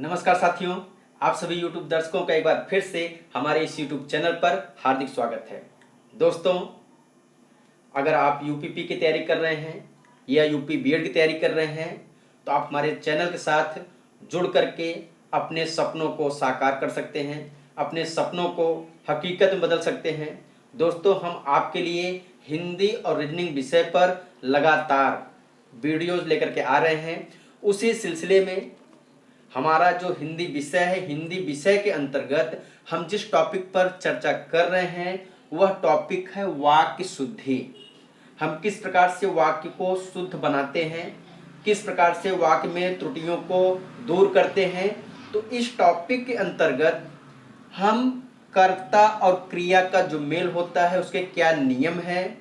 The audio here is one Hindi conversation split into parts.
नमस्कार साथियों, आप सभी YouTube दर्शकों का एक बार फिर से हमारे इस YouTube चैनल पर हार्दिक स्वागत है। दोस्तों, अगर आप यूपीपी की तैयारी कर रहे हैं या यूपी बीएड की तैयारी कर रहे हैं तो आप हमारे चैनल के साथ जुड़ करके अपने सपनों को साकार कर सकते हैं, अपने सपनों को हकीकत में बदल सकते हैं। दोस्तों, हम आपके लिए हिंदी और रीजनिंग विषय पर लगातार वीडियोज़ लेकर के आ रहे हैं। उसी सिलसिले में हमारा जो हिंदी विषय है, हिंदी विषय के अंतर्गत हम जिस टॉपिक पर चर्चा कर रहे हैं वह टॉपिक है वाक्य शुद्धि। हम किस प्रकार से वाक्य को शुद्ध बनाते हैं, किस प्रकार से वाक्य में त्रुटियों को दूर करते हैं। तो इस टॉपिक के अंतर्गत हम कर्ता और क्रिया का जो मेल होता है उसके क्या नियम हैं,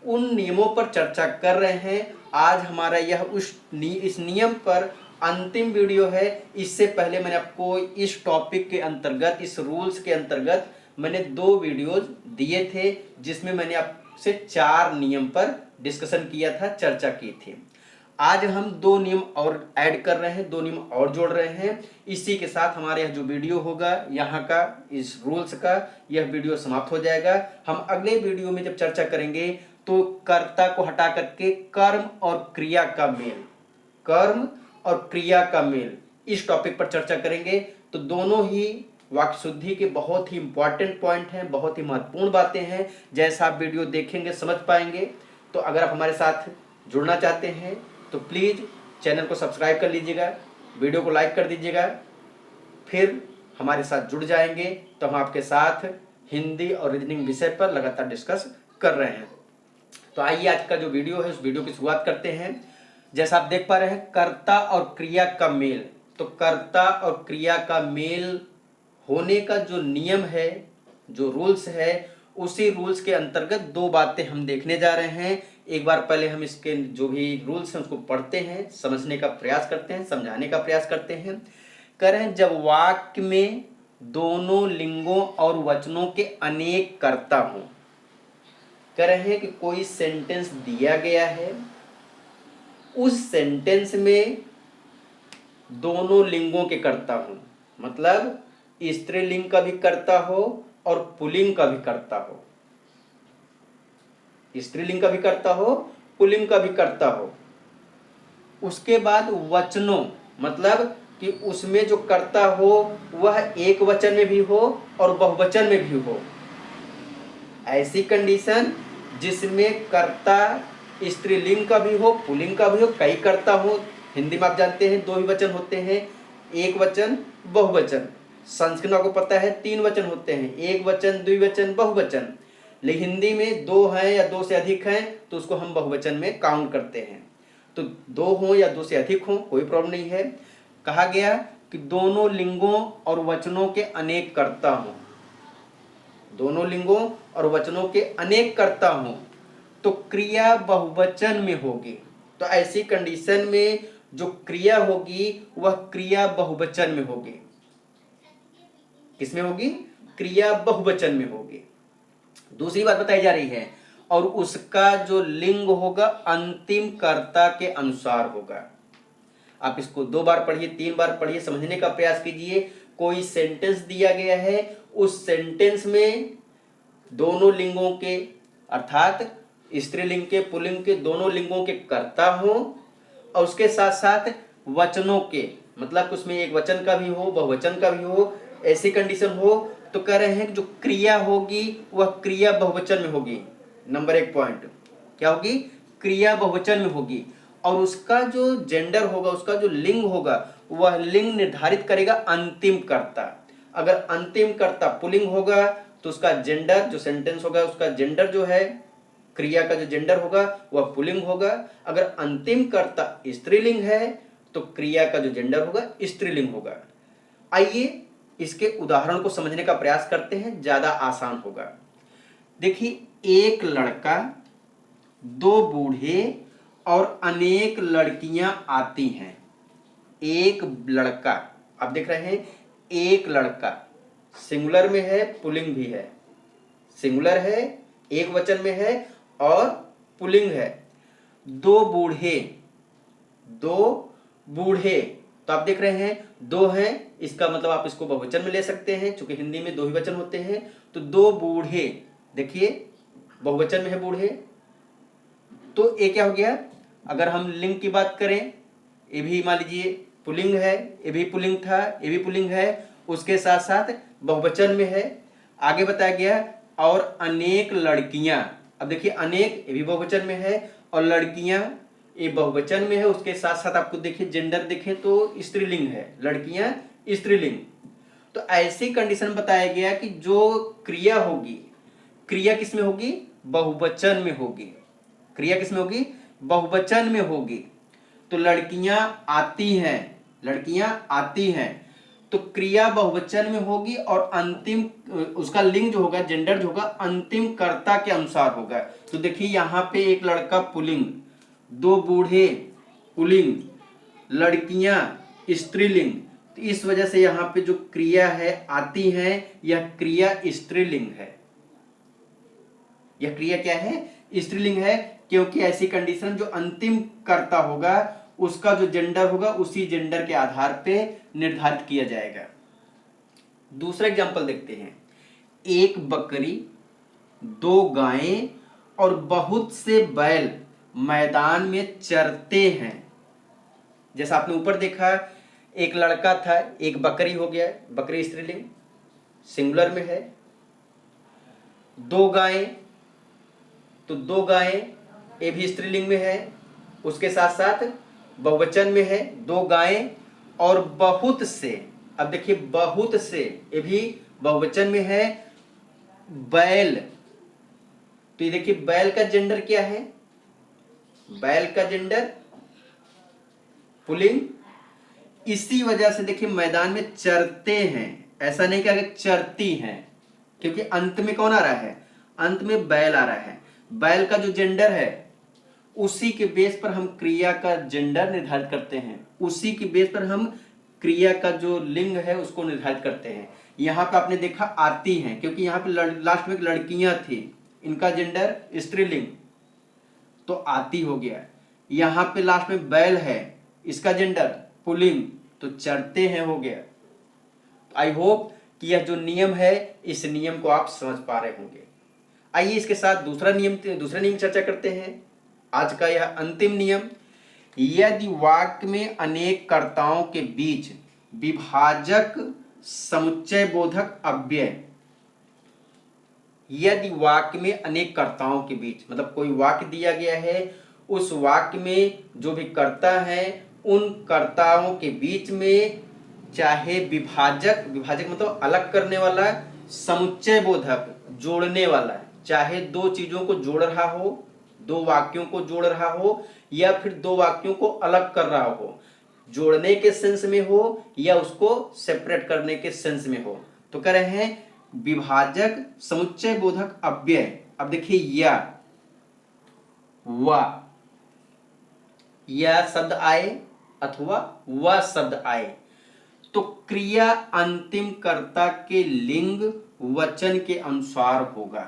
उन नियमों पर चर्चा कर रहे हैं। आज हमारा यह इस नियम पर अंतिम वीडियो है। इससे पहले मैंने आपको इस टॉपिक के अंतर्गत, इस रूल्स के अंतर्गत मैंने 2 वीडियोज दिए थे जिसमें मैंने आपसे 4 नियम पर डिस्कशन किया था, चर्चा की थी। आज हम 2 नियम और ऐड कर रहे हैं, 2 नियम और जोड़ रहे हैं। इसी के साथ हमारे यह जो वीडियो होगा यहाँ का, इस रूल्स का, यह वीडियो समाप्त हो जाएगा। हम अगले वीडियो में जब चर्चा करेंगे तो कर्ता को हटा करके कर्म और क्रिया का मेल, कर्म और क्रिया का मेल, इस टॉपिक पर चर्चा करेंगे। तो दोनों ही वाक्य शुद्धि के बहुत ही इंपॉर्टेंट पॉइंट हैं, बहुत ही महत्वपूर्ण बातें हैं। जैसा आप वीडियो देखेंगे समझ पाएंगे। तो अगर आप हमारे साथ जुड़ना चाहते हैं तो प्लीज़ चैनल को सब्सक्राइब कर लीजिएगा, वीडियो को लाइक कर दीजिएगा, फिर हमारे साथ जुड़ जाएंगे। तो हम आपके साथ हिंदी और रीजनिंग विषय पर लगातार डिस्कस कर रहे हैं। तो आइए आज का जो वीडियो है उस वीडियो की शुरुआत करते हैं। जैसा आप देख पा रहे हैं, कर्ता और क्रिया का मेल। तो कर्ता और क्रिया का मेल होने का जो नियम है, जो रूल्स है, उसी रूल्स के अंतर्गत 2 बातें हम देखने जा रहे हैं। एक बार पहले हम इसके जो भी रूल्स हैं उसको पढ़ते हैं, समझने का प्रयास करते हैं, समझाने का प्रयास करते हैं। कह रहे हैं, जब वाक्य में दोनों लिंगों और वचनों के अनेक कर्ता हों। कह रहे हैं कि कोई सेंटेंस दिया गया है, उस सेंटेंस में दोनों लिंगों के कर्ता हो, मतलब स्त्रीलिंग का भी कर्ता हो और पुल्लिंग का भी कर्ता हो, स्त्रीलिंग का भी कर्ता हो, पुल्लिंग का भी कर्ता हो। उसके बाद वचनों, मतलब कि उसमें जो कर्ता हो वह एक वचन में भी हो और बहुवचन में भी हो। ऐसी कंडीशन जिसमें कर्ता स्त्रीलिंग का भी हो, पुल्लिंग का भी हो, कई कर्ता हो। हिंदी में आप जानते हैं 2 ही वचन होते हैं, एक वचन, बहुवचन। संस्कृत में आपको पता है 3 वचन होते हैं, एक वचन, द्विवचन, बहुवचन। लेकिन हिंदी में 2 हैं या 2 से अधिक हैं तो उसको हम बहुवचन में काउंट करते हैं। तो 2 हो या 2 से अधिक हो कोई प्रॉब्लम नहीं है। कहा गया कि दोनों लिंगों और वचनों के अनेक कर्ता हों, दोनों लिंगों और वचनों के अनेक कर्ता हों तो क्रिया बहुवचन में होगी। तो ऐसी कंडीशन में जो क्रिया होगी वह क्रिया बहुवचन में होगी। किसमें होगी? क्रिया बहुवचन में होगी। दूसरी बात बताई जा रही है, और उसका जो लिंग होगा अंतिम कर्ता के अनुसार होगा। आप इसको 2 बार पढ़िए, 3 बार पढ़िए, समझने का प्रयास कीजिए। कोई सेंटेंस दिया गया है, उस सेंटेंस में दोनों लिंगों के, अर्थात स्त्रीलिंग के, पुल्लिंग के, दोनों लिंगों के कर्ता हो और उसके साथ साथ वचनों के, मतलब उसमें एक वचन का भी हो, बहुवचन का भी हो, ऐसी कंडीशन हो। तो कह रहे हैं कि जो क्रिया होगी वह क्रिया बहुवचन में होगी। नंबर 1 पॉइंट क्या होगी? क्रिया बहुवचन में होगी। और उसका जो जेंडर होगा, उसका जो लिंग होगा, वह लिंग निर्धारित करेगा अंतिम कर्ता। अगर अंतिम कर्ता पुल्लिंग होगा तो उसका जेंडर, जो सेंटेंस होगा उसका जेंडर जो है, क्रिया का जो जेंडर होगा वह पुल्लिंग होगा। अगर अंतिम कर्ता स्त्रीलिंग है तो क्रिया का जो जेंडर होगा स्त्रीलिंग होगा। आइए इसके उदाहरण को समझने का प्रयास करते हैं, ज्यादा आसान होगा। देखिए, एक लड़का, 2 बूढ़े और अनेक लड़कियां आती हैं। एक लड़का, आप देख रहे हैं, एक लड़का सिंगुलर में है, पुल्लिंग भी है। सिंगुलर है, एक वचन में है और पुल्लिंग है। 2 बूढ़े, 2 बूढ़े तो आप देख रहे हैं दो हैं, इसका मतलब आप इसको बहुवचन में ले सकते हैं, चूंकि हिंदी में दो ही वचन होते हैं। तो दो बूढ़े, देखिए बहुवचन में है बूढ़े, तो ये क्या हो गया। अगर हम लिंग की बात करें, ये भी मान लीजिए पुल्लिंग है, ये भी पुल्लिंग था, ये भी पुल्लिंग है, उसके साथ साथ बहुवचन में है। आगे बताया गया और अनेक लड़कियां, अब देखिए अनेक ये भी बहुवचन में है और लड़कियां ये बहुवचन में है, उसके साथ साथ आपको देखिए जेंडर देखें तो स्त्रीलिंग है, लड़कियां स्त्रीलिंग। तो ऐसी कंडीशन बताया गया कि जो क्रिया होगी, क्रिया किसमें होगी, बहुवचन में होगी। क्रिया किसमें होगी, बहुवचन में होगी। तो लड़कियां आती हैं, लड़कियां आती हैं, तो क्रिया बहुवचन में होगी और अंतिम उसका लिंग जो होगा, जेंडर जो होगा, अंतिम कर्ता के अनुसार होगा। तो देखिए यहाँ पे एक लड़का पुल्लिंग, दो बूढ़े पुल्लिंग, लड़कियां स्त्रीलिंग। तो इस वजह से यहाँ पे जो क्रिया है आती है, यह क्रिया स्त्रीलिंग है। यह क्रिया क्या है, स्त्रीलिंग है, क्योंकि ऐसी कंडीशन जो अंतिम कर्ता होगा उसका जो जेंडर होगा उसी जेंडर के आधार पे निर्धारित किया जाएगा। दूसरा एग्जांपल देखते हैं। एक बकरी, दो गायें और बहुत से बैल मैदान में चरते हैं। जैसा आपने ऊपर देखा, एक लड़का था, एक बकरी हो गया, बकरी स्त्रीलिंग सिंगुलर में है। दो गायें, तो दो गायें ये भी स्त्रीलिंग में है, उसके साथ साथ बहुवचन में है दो गायें और बहुत से, अब देखिए बहुत से ये भी बहुवचन में है, बैल। तो ये देखिए बैल का जेंडर क्या है, बैल का जेंडर पुल्लिंग। इसी वजह से देखिए मैदान में चरते हैं, ऐसा नहीं कि चरती हैं, क्योंकि अंत में कौन आ रहा है, अंत में बैल आ रहा है। बैल का जो जेंडर है उसी के बेस पर हम क्रिया का जेंडर निर्धारित करते हैं, उसी के बेस पर हम क्रिया का जो लिंग है उसको निर्धारित करते हैं। यहाँ पे आपने देखा आती हैं, क्योंकि यहाँ पे लास्ट में लड़कियां थी, इनका जेंडर स्त्रीलिंग, तो आती हो गया। यहाँ पे लास्ट में बैल है, इसका जेंडर पुल्लिंग, तो चरते हैं हो गया। आई होप कि यह जो नियम है इस नियम को आप समझ पा रहे होंगे। आइए इसके साथ दूसरा नियम चर्चा करते हैं। आज का यह अंतिम नियम, यदि वाक्य में अनेक कर्ताओं के बीच विभाजक समुच्चय बोधक अव्यय, यदि वाक्य में अनेक कर्ताओं के बीच, मतलब कोई वाक्य दिया गया है, उस वाक्य में जो भी कर्ता है उन कर्ताओं के बीच में चाहे विभाजक, विभाजक मतलब अलग करने वाला, समुच्चय बोधक जोड़ने वाला, चाहे दो चीजों को जोड़ रहा हो, दो वाक्यों को जोड़ रहा हो या फिर दो वाक्यों को अलग कर रहा हो, जोड़ने के सेंस में हो या उसको सेपरेट करने के सेंस में हो, तो कह रहे हैं विभाजक समुच्चय बोधक अव्यय। अब देखिए या शब्द आए अथवा व शब्द आए तो क्रिया अंतिम कर्ता के लिंग वचन के अनुसार होगा।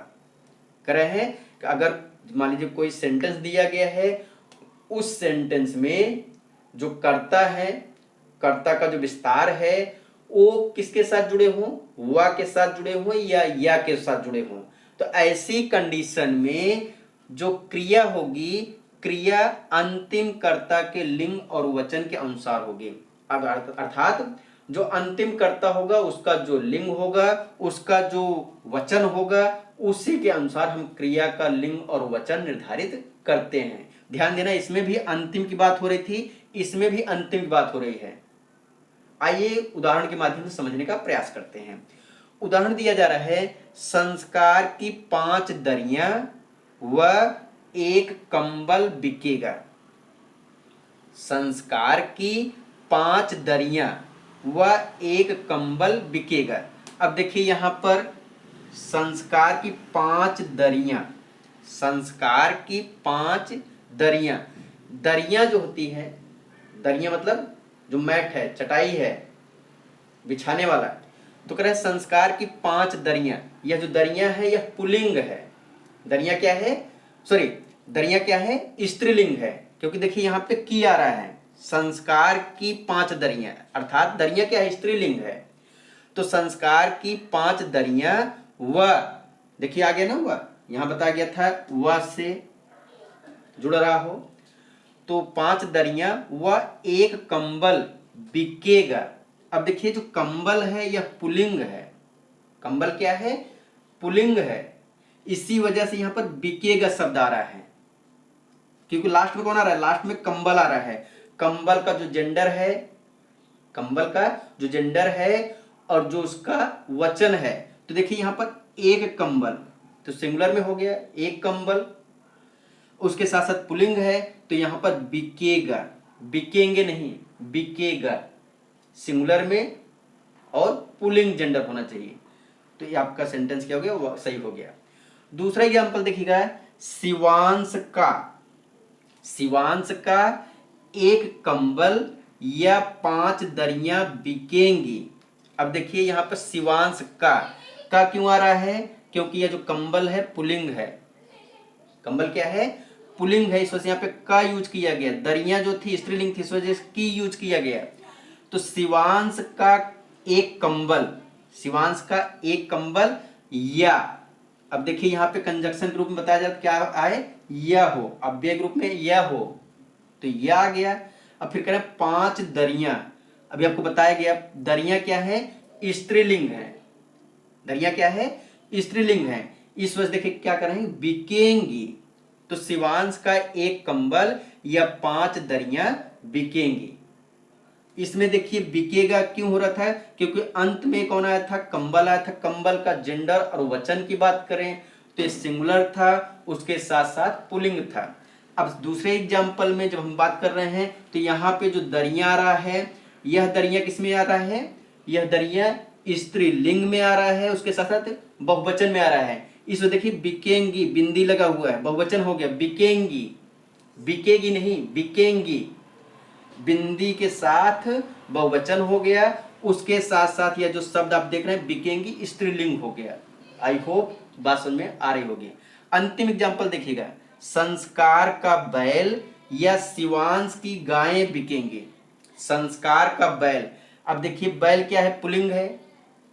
कह रहे हैं कि अगर मान लीजिए कोई सेंटेंस दिया गया है, उस सेंटेंस में जो कर्ता है, कर्ता का जो विस्तार है वो किसके साथ जुड़े हों, वा के साथ जुड़े हों या के साथ जुड़े हों, तो ऐसी कंडीशन में जो क्रिया होगी, क्रिया अंतिम कर्ता के लिंग और वचन के अनुसार होगी। अर्थात जो अंतिम कर्ता होगा उसका जो लिंग होगा, उसका जो वचन होगा, उसी के अनुसार हम क्रिया का लिंग और वचन निर्धारित करते हैं। ध्यान देना, इसमें भी अंतिम की बात हो रही थी, इसमें भी अंतिम की बात हो रही है। आइए उदाहरण के माध्यम से समझने का प्रयास करते हैं। उदाहरण दिया जा रहा है, संस्कार की 5 दरियां व 1 कंबल बिकेगा। संस्कार की 5 दरियां व 1 कंबल बिकेगा। अब देखिए यहां पर संस्कार की 5 दरियां, संस्कार की 5 दरियां, दरियां जो होती है, दरियां मतलब जो मैट है, चटाई है, बिछाने वाला, तो कह रहे हैं संस्कार की 5 दरियां। यह जो दरियां है यह पुल्लिंग है। दरियां क्या है, दरियां क्या है, स्त्रीलिंग है, क्योंकि देखिए यहां पे की आ रहा है, संस्कार की 5 दरियां, अर्थात दरियां क्या है, स्त्रीलिंग है। तो संस्कार की 5 दरियां व, देखिए आगे ना, व यहां बताया गया था व से जुड़ रहा हो, तो 5 दरियां व 1 कंबल बिकेगा। अब देखिए जो कंबल है यह पुल्लिंग है, कंबल क्या है, पुल्लिंग है, इसी वजह से यहां पर बिकेगा शब्द आ रहा है, क्योंकि लास्ट में कौन आ रहा है, लास्ट में कंबल आ रहा है। कंबल का जो जेंडर है, कंबल का जो जेंडर है और जो उसका वचन है, तो देखिए यहां पर 1 कंबल, तो सिंगुलर में हो गया 1 कंबल, उसके साथ साथ पुल्लिंग है, तो यहां पर बिकेगा, बिकेंगे नहीं, बिकेगा, सिंगुलर में और पुल्लिंग जेंडर होना चाहिए। तो ये आपका सेंटेंस क्या हो गया, वो सही हो गया। दूसरा एग्जांपल देखिएगा, शिवांश का, शिवांश का 1 कंबल या 5 दरियां बिकेंगी। अब देखिए यहां पर शिवांश का क्यों आ रहा है, क्योंकि यह जो कंबल है पुल्लिंग है, कंबल क्या है, पुल्लिंग है, इस वजह से यहाँ पे का यूज किया गया, दरियां जो थी स्त्रीलिंग थी, इस वजह से की यूज किया गया। तो शिवांश का 1 कंबल, शिवांश का 1 कंबल या, अब देखिए यहाँ पे कंजक्शन के रूप में बताया जाता क्या आए, या हो, अव्यय ग्रुप में या हो, तो या आ गया। अब फिर कह रहे 5 दरियां, अभी आपको बताया गया दरियां क्या है, स्त्रीलिंग है, दरियां क्या है, स्त्रीलिंग है, इस वजह देखिए क्या करेंगे, बिकेंगी। तो शिवांश का 1 कंबल या 5 दरियां बिकेंगी। इसमें देखिए बिकेगा क्यों हो रहा था, क्योंकि अंत में कौन आया था, कंबल आया था। कंबल का जेंडर और वचन की बात करें तो ये सिंगुलर था, उसके साथ साथ पुल्लिंग था। अब दूसरे एग्जाम्पल में जब हम बात कर रहे हैं तो यहाँ पे जो दरिया आ रहा है, यह दरिया किस में आ रहा है, यह दरिया स्त्रीलिंग में आ रहा है, उसके साथ साथ बहुवचन में आ रहा है। इसमें देखिए बिकेंगी, बिंदी लगा हुआ है, बहुवचन हो गया, बिकेंगी, बिकेगी नहीं, बिकेंगी, बिंदी के साथ बहुवचन हो गया, उसके साथ साथ यह जो शब्द आप देख रहे हैं बिकेंगी, स्त्रीलिंग हो गया। आई होप बात समझ में आ रही होगी। अंतिम एग्जांपल देखिएगा, संस्कार का बैल या शिवांश की गायें बिकेंगी। संस्कार का बैल, अब देखिए बैल क्या है, पुल्लिंग है,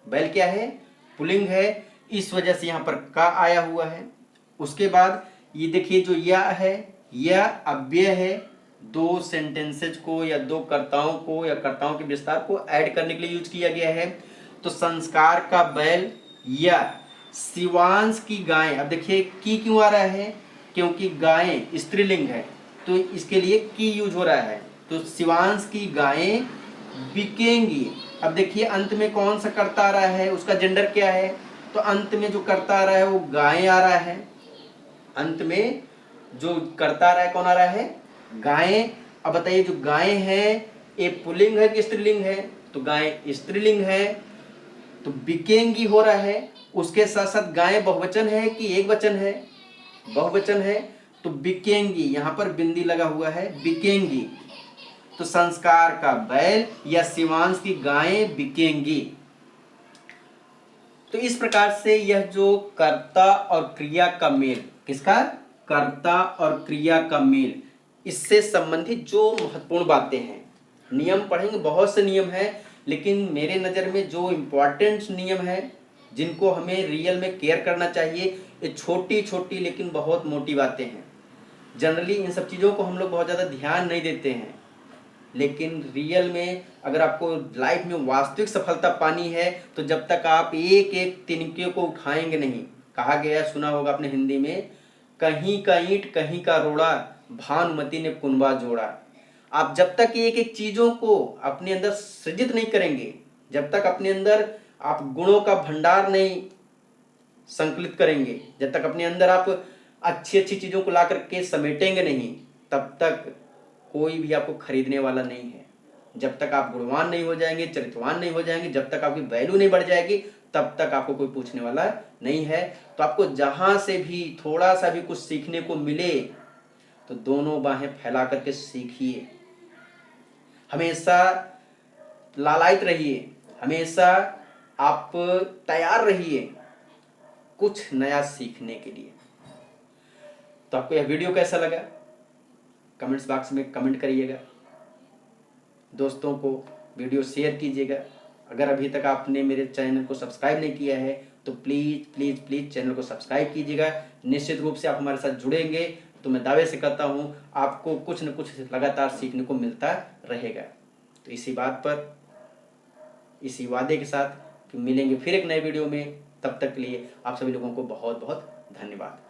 बैल क्या है, पुल्लिंग है, इस वजह से यहां पर का आया हुआ है। उसके बाद ये देखिए जो यह है, यह अव्यय है, 2 सेंटेंसेज को या 2 कर्ताओं को या कर्ताओं के विस्तार को ऐड करने के लिए यूज किया गया है। तो संस्कार का बैल या शिवांश की गायें, अब देखिए की क्यों आ रहा है, क्योंकि गायें स्त्रीलिंग है, तो इसके लिए की यूज हो रहा है। तो शिवांश की गायें बिकेंगी। अब देखिए अंत में कौन सा कर्ता आ रहा है, उसका जेंडर क्या है, तो अंत में जो कर्ता आ रहा है वो गायें आ रहा है, अंत में जो कर्ता आ रहा है कौन आ रहा है, गायें। अब बताइए जो गायें हैं ये पुल्लिंग है कि स्त्रीलिंग है, तो गायें स्त्रीलिंग है, तो बिकेंगी हो रहा है। उसके साथ साथ गायें बहुवचन है कि एक वचन है, बहुवचन है, तो बिकेंगी, यहां पर बिंदी लगा हुआ है, बिकेंगी। तो संस्कार का बैल या शिवांश की गायें बिकेंगी। तो इस प्रकार से यह जो कर्ता और क्रिया का मेल, किसका, कर्ता और क्रिया का मेल, इससे संबंधित जो महत्वपूर्ण बातें हैं, नियम पढ़ेंगे, बहुत से नियम हैं, लेकिन मेरे नज़र में जो इम्पोर्टेंट नियम है जिनको हमें रियल में केयर करना चाहिए, ये छोटी छोटी लेकिन बहुत मोटी बातें हैं। जनरली इन सब चीज़ों को हम लोग बहुत ज़्यादा ध्यान नहीं देते हैं, लेकिन रियल में अगर आपको लाइफ में वास्तविक सफलता पानी है तो जब तक आप एक एक तिनके को उठाएंगे नहीं, कहा गया सुना होगा आपने हिंदी में, कहीं का ईंट कहीं का रोड़ा, भानुमति ने कुनबा जोड़ा। आप जब तक एक एक चीज़ों को अपने अंदर सृजित नहीं करेंगे, जब तक अपने अंदर आप गुणों का भंडार नहीं संकलित करेंगे, जब तक अपने अंदर आप अच्छी अच्छी चीज़ों को ला करके समेटेंगे नहीं, तब तक कोई भी आपको खरीदने वाला नहीं है। जब तक आप गुणवान नहीं हो जाएंगे, चरित्रवान नहीं हो जाएंगे, जब तक आपकी वैल्यू नहीं बढ़ जाएगी, तब तक आपको कोई पूछने वाला नहीं है। तो आपको जहां से भी थोड़ा सा भी कुछ सीखने को मिले तो दोनों बाहें फैला करके सीखिए, हमेशा लालायित रहिए, हमेशा आप तैयार रहिए कुछ नया सीखने के लिए। तो आपको यह वीडियो कैसा लगा, कमेंट्स बॉक्स में कमेंट करिएगा। दोस्तों को वीडियो शेयर कीजिएगा। अगर अभी तक आपने मेरे चैनल को सब्सक्राइब नहीं किया है तो प्लीज़ प्लीज़ प्लीज़ चैनल को सब्सक्राइब कीजिएगा। निश्चित रूप से आप हमारे साथ जुड़ेंगे तो मैं दावे से कहता हूँ आपको कुछ न कुछ लगातार सीखने को मिलता रहेगा। तो इसी बात पर, इसी वादे के साथ कि मिलेंगे फिर एक नए वीडियो में, तब तक के लिए आप सभी लोगों को बहुत बहुत धन्यवाद।